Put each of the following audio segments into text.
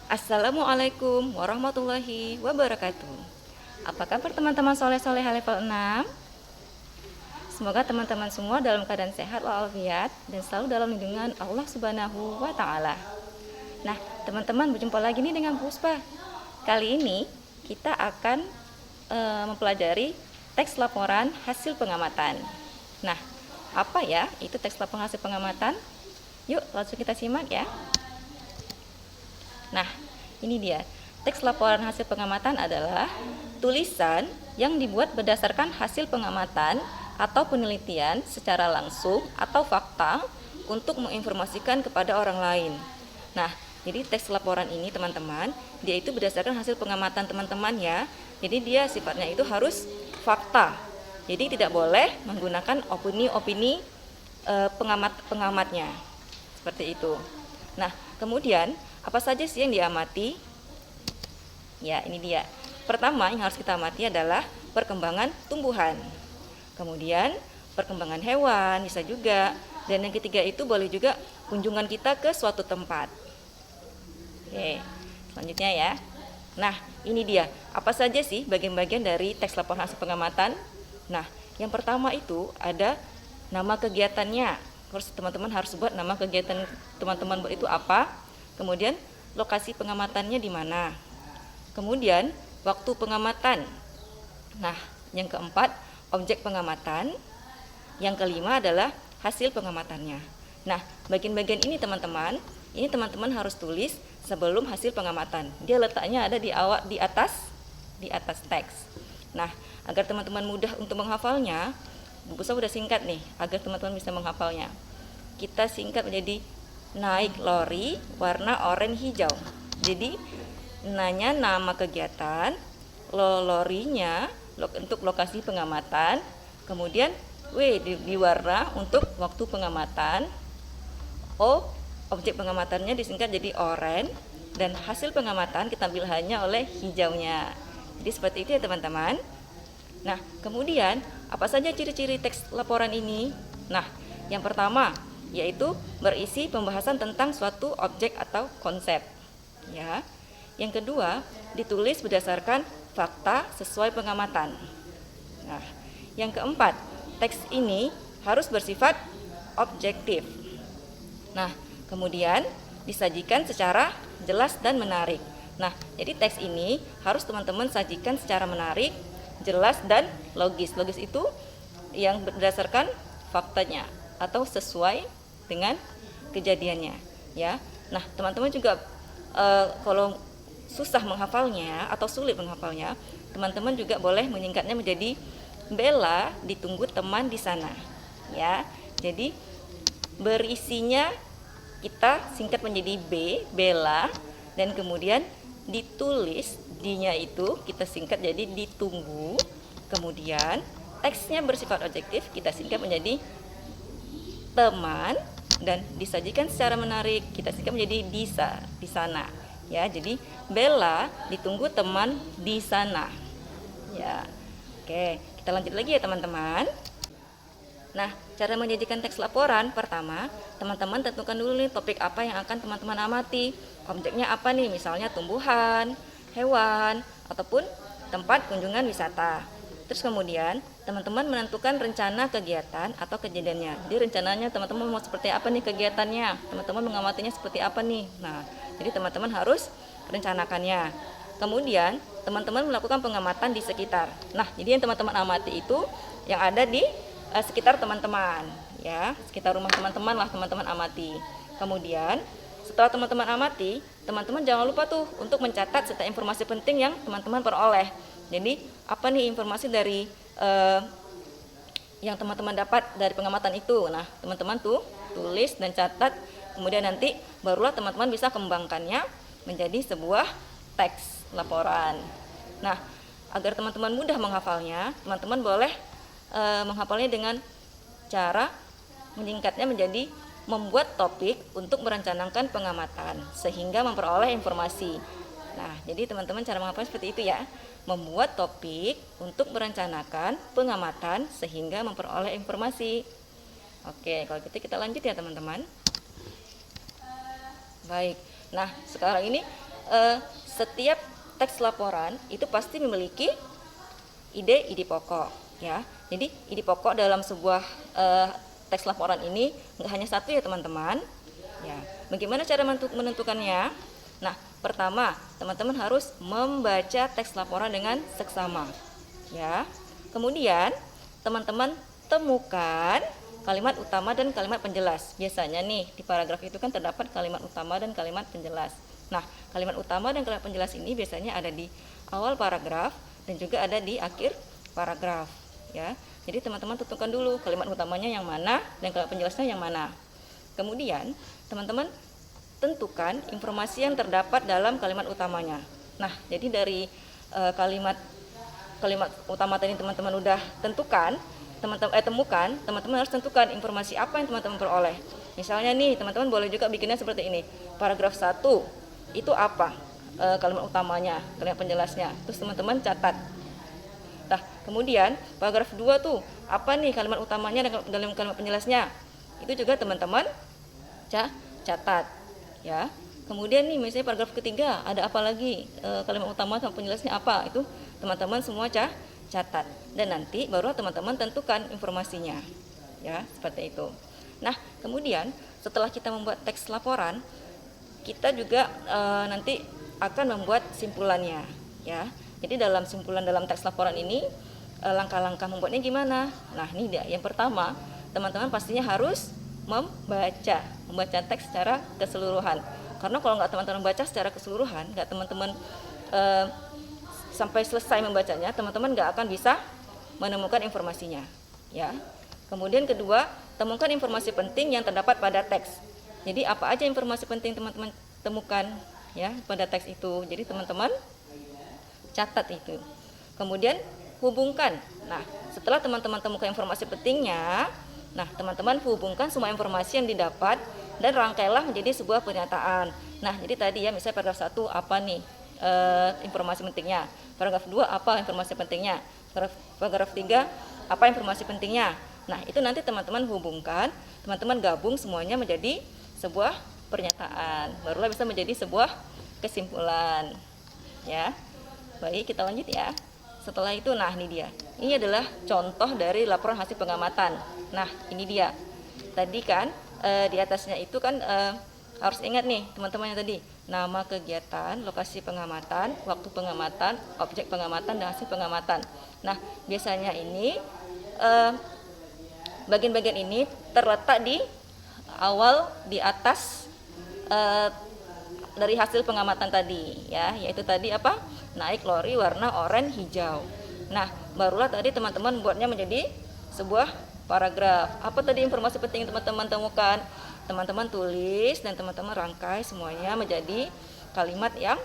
Assalamualaikum warahmatullahi wabarakatuh. Apa kabar teman-teman soleh-soleha level 6? Semoga teman-teman semua dalam keadaan sehat walafiat dan selalu dalam lindungan Allah Subhanahu wa taala. Nah, teman-teman berjumpa lagi nih dengan Puspa. Kali ini kita akan mempelajari teks laporan hasil pengamatan. Nah, apa ya itu teks laporan hasil pengamatan? Yuk, langsung kita simak ya. Nah, ini dia. Teks laporan hasil pengamatan adalah tulisan yang dibuat berdasarkan hasil pengamatan atau penelitian secara langsung atau fakta untuk menginformasikan kepada orang lain. Nah, jadi teks laporan ini teman-teman, dia itu berdasarkan hasil pengamatan teman-teman ya. Jadi dia sifatnya itu harus fakta. Jadi tidak boleh menggunakan opini-opini pengamatnya. Seperti itu. Nah, kemudian apa saja sih yang diamati? Ya, ini dia. Pertama yang harus kita amati adalah perkembangan tumbuhan. Kemudian perkembangan hewan bisa juga. Dan yang ketiga itu boleh juga kunjungan kita ke suatu tempat. Oke, selanjutnya ya. Nah, ini dia. Apa saja sih bagian-bagian dari teks laporan hasil pengamatan? Nah, yang pertama itu ada nama kegiatannya. Terus teman-teman harus buat nama kegiatan teman-teman buat itu apa. Kemudian lokasi pengamatannya di mana. Kemudian waktu pengamatan. Nah, yang keempat objek pengamatan. Yang kelima adalah hasil pengamatannya. Nah, bagian-bagian ini teman-teman harus tulis sebelum hasil pengamatan. Dia letaknya ada di atas teks. Nah, agar teman-teman mudah untuk menghafalnya, Bu Pusa udah singkat nih agar teman-teman bisa menghafalnya. Kita singkat menjadi naik lori warna oranye hijau. Jadi nanya nama kegiatan, lorinya untuk lokasi pengamatan, kemudian di warna untuk waktu pengamatan, objek pengamatannya disingkat jadi oranye, dan hasil pengamatan kita ambil hanya oleh hijaunya. Jadi seperti itu ya teman-teman. Nah, kemudian apa saja ciri-ciri teks laporan ini? Nah, yang pertama yaitu berisi pembahasan tentang suatu objek atau konsep. Ya. Yang kedua, ditulis berdasarkan fakta sesuai pengamatan. Nah, yang keempat, teks ini harus bersifat objektif. Nah, kemudian disajikan secara jelas dan menarik. Nah, jadi teks ini harus teman-teman sajikan secara menarik, jelas dan logis. Logis itu yang berdasarkan faktanya atau sesuai dengan kejadiannya, ya. Nah, teman-teman juga kalau susah menghafalnya atau sulit menghafalnya, teman-teman juga boleh menyingkatnya menjadi Bella ditunggu teman di sana, ya. Jadi berisinya kita singkat menjadi Bella, dan kemudian ditulis D-nya itu kita singkat jadi ditunggu. Kemudian teksnya bersifat objektif, kita singkat menjadi teman, dan disajikan secara menarik kita singkat menjadi di sana, ya. Jadi Bella ditunggu teman di sana, ya. Oke, kita lanjut lagi ya teman-teman. Nah, cara menyajikan teks laporan, pertama teman-teman tentukan dulu nih topik apa yang akan teman-teman amati. Objeknya apa nih, misalnya tumbuhan, hewan, ataupun tempat kunjungan wisata. Terus kemudian teman-teman menentukan rencana kegiatan atau kejadiannya. Jadi rencananya teman-teman mau seperti apa nih kegiatannya, teman-teman mengamatinya seperti apa nih. Nah, jadi teman-teman harus rencanakannya. Kemudian teman-teman melakukan pengamatan di sekitar. Nah, jadi yang teman-teman amati itu yang ada di sekitar teman-teman, ya, sekitar rumah teman-teman lah teman-teman amati. Kemudian setelah teman-teman amati, teman-teman jangan lupa tuh untuk mencatat serta informasi penting yang teman-teman peroleh. Jadi apa nih informasi dari yang teman-teman dapat dari pengamatan itu? Nah, teman-teman tuh tulis dan catat. Kemudian nanti barulah teman-teman bisa kembangkannya menjadi sebuah teks laporan. Nah, agar teman-teman mudah menghafalnya, teman-teman boleh menghafalnya dengan cara menyingkatnya menjadi membuat topik untuk merencanakan pengamatan sehingga memperoleh informasi. Nah, jadi teman-teman cara menghafalnya seperti itu ya. Membuat topik untuk merencanakan pengamatan sehingga memperoleh informasi. Oke, kalau gitu kita lanjut ya teman-teman. Baik. Nah, sekarang ini setiap teks laporan itu pasti memiliki ide pokok ya. Jadi ide pokok dalam sebuah teks laporan ini nggak hanya satu ya teman-teman. Ya, bagaimana cara menentukannya? Nah, pertama teman-teman harus membaca teks laporan dengan seksama. Ya, kemudian teman-teman temukan kalimat utama dan kalimat penjelas. Biasanya nih di paragraf itu kan terdapat kalimat utama dan kalimat penjelas. Nah, kalimat utama dan kalimat penjelas ini biasanya ada di awal paragraf dan juga ada di akhir paragraf ya. Jadi teman-teman tentukan dulu kalimat utamanya yang mana dan kalimat penjelasnya yang mana. Kemudian teman-teman tentukan informasi yang terdapat dalam kalimat utamanya. Nah, jadi dari kalimat utama tadi teman-teman udah tentukan, teman-teman harus tentukan informasi apa yang teman-teman peroleh. Misalnya nih, teman-teman boleh juga bikinnya seperti ini. Paragraf 1 itu apa? Kalimat utamanya, kalimat penjelasnya. Terus teman-teman catat. Nah, kemudian paragraf 2 tuh apa nih kalimat utamanya dan kalimat penjelasnya? Itu juga teman-teman catat ya. Kemudian nih misalnya paragraf ketiga ada apa lagi, kalimat utama sama penjelasnya apa? Itu teman-teman semua catat dan nanti baru teman-teman tentukan informasinya. Ya, seperti itu. Nah, kemudian setelah kita membuat teks laporan, kita juga nanti akan membuat simpulannya ya. Jadi dalam simpulan dalam teks laporan ini langkah-langkah membuatnya gimana? Nah, ini dia. Yang pertama, teman-teman pastinya harus membaca teks secara keseluruhan. Karena kalau nggak teman-teman baca secara keseluruhan, nggak teman-teman sampai selesai membacanya, teman-teman nggak akan bisa menemukan informasinya ya. Kemudian kedua, temukan informasi penting yang terdapat pada teks. Jadi apa aja informasi penting teman-teman temukan ya pada teks itu. Jadi teman-teman catat itu. Kemudian hubungkan. Nah, setelah teman-teman temukan informasi pentingnya, nah teman-teman hubungkan semua informasi yang didapat dan rangkailah menjadi sebuah pernyataan. Nah, jadi tadi ya misalnya paragraf 1 apa nih informasi pentingnya. Paragraf 2 apa informasi pentingnya. Paragraf 3 apa informasi pentingnya. Nah, itu nanti teman-teman hubungkan, teman-teman gabung semuanya menjadi sebuah pernyataan. Barulah bisa menjadi sebuah kesimpulan. Ya. Baik, kita lanjut ya. Setelah itu, nah ini dia. Ini adalah contoh dari laporan hasil pengamatan. Nah, ini dia. Tadi kan di atasnya itu kan harus ingat nih teman-teman yang tadi. Nama kegiatan, lokasi pengamatan, waktu pengamatan, objek pengamatan, dan hasil pengamatan. Nah, biasanya ini bagian-bagian ini terletak di awal di atas dari hasil pengamatan tadi ya, yaitu tadi apa? Naik lori warna oranye hijau. Nah, barulah tadi teman-teman buatnya menjadi sebuah paragraf. Apa tadi informasi penting yang teman-teman temukan? Teman-teman tulis dan teman-teman rangkai semuanya menjadi kalimat yang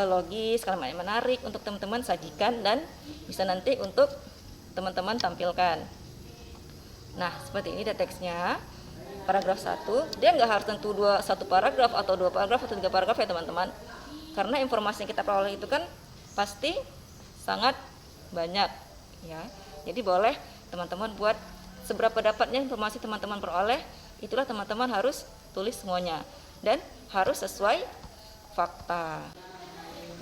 logis, kalimat yang menarik untuk teman-teman sajikan dan bisa nanti untuk teman-teman tampilkan. Nah, seperti ini dia teksnya. Paragraf 1, dia nggak harus tentu satu paragraf atau 2 paragraf atau 3 paragraf ya teman-teman. Karena informasi yang kita peroleh itu kan pasti sangat banyak ya. Jadi boleh teman-teman buat seberapa dapatnya informasi teman-teman peroleh, itulah teman-teman harus tulis semuanya dan harus sesuai fakta.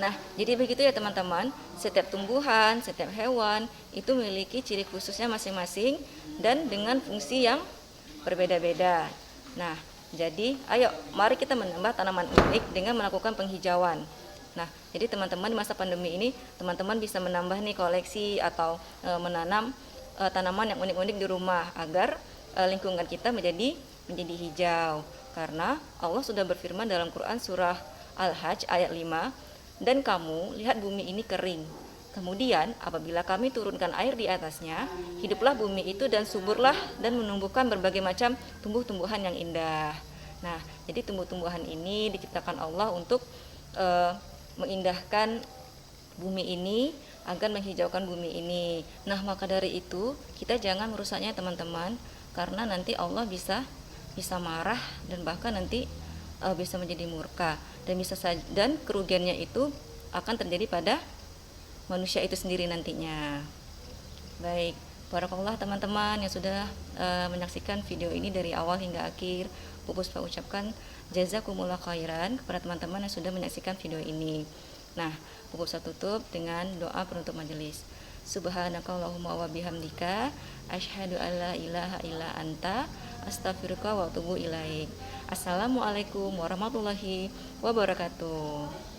Nah, jadi begitu ya teman-teman, setiap tumbuhan, setiap hewan itu memiliki ciri khususnya masing-masing dan dengan fungsi yang berbeda-beda. Nah, jadi ayo mari kita menambah tanaman unik dengan melakukan penghijauan. Nah, jadi teman-teman di masa pandemi ini teman-teman bisa menambah nih koleksi atau menanam tanaman yang unik-unik di rumah agar lingkungan kita menjadi hijau. Karena Allah sudah berfirman dalam Quran surah Al-Hajj ayat 5, dan kamu lihat bumi ini kering. Kemudian apabila kami turunkan air di atasnya, hiduplah bumi itu dan suburlah dan menumbuhkan berbagai macam tumbuh-tumbuhan yang indah. Nah, jadi tumbuh-tumbuhan ini diciptakan Allah untuk mengindahkan bumi ini agar menghijaukan bumi ini. Nah, maka dari itu kita jangan merusaknya teman-teman, karena nanti Allah bisa marah dan bahkan nanti bisa menjadi murka dan kerugiannya itu akan terjadi pada manusia itu sendiri nantinya. Baik, Barakallah teman-teman yang sudah menyaksikan video ini dari awal hingga akhir. Bu Puspa ucapkan jazakumullah khairan kepada teman-teman yang sudah menyaksikan video ini. Nah, Bu Puspa tutup dengan doa penutup majelis. Subhanakallahumma wa bihamdika asyhadu alla ilaha illa anta astaghfiruka wa atubu ilaik. Assalamualaikum warahmatullahi wabarakatuh.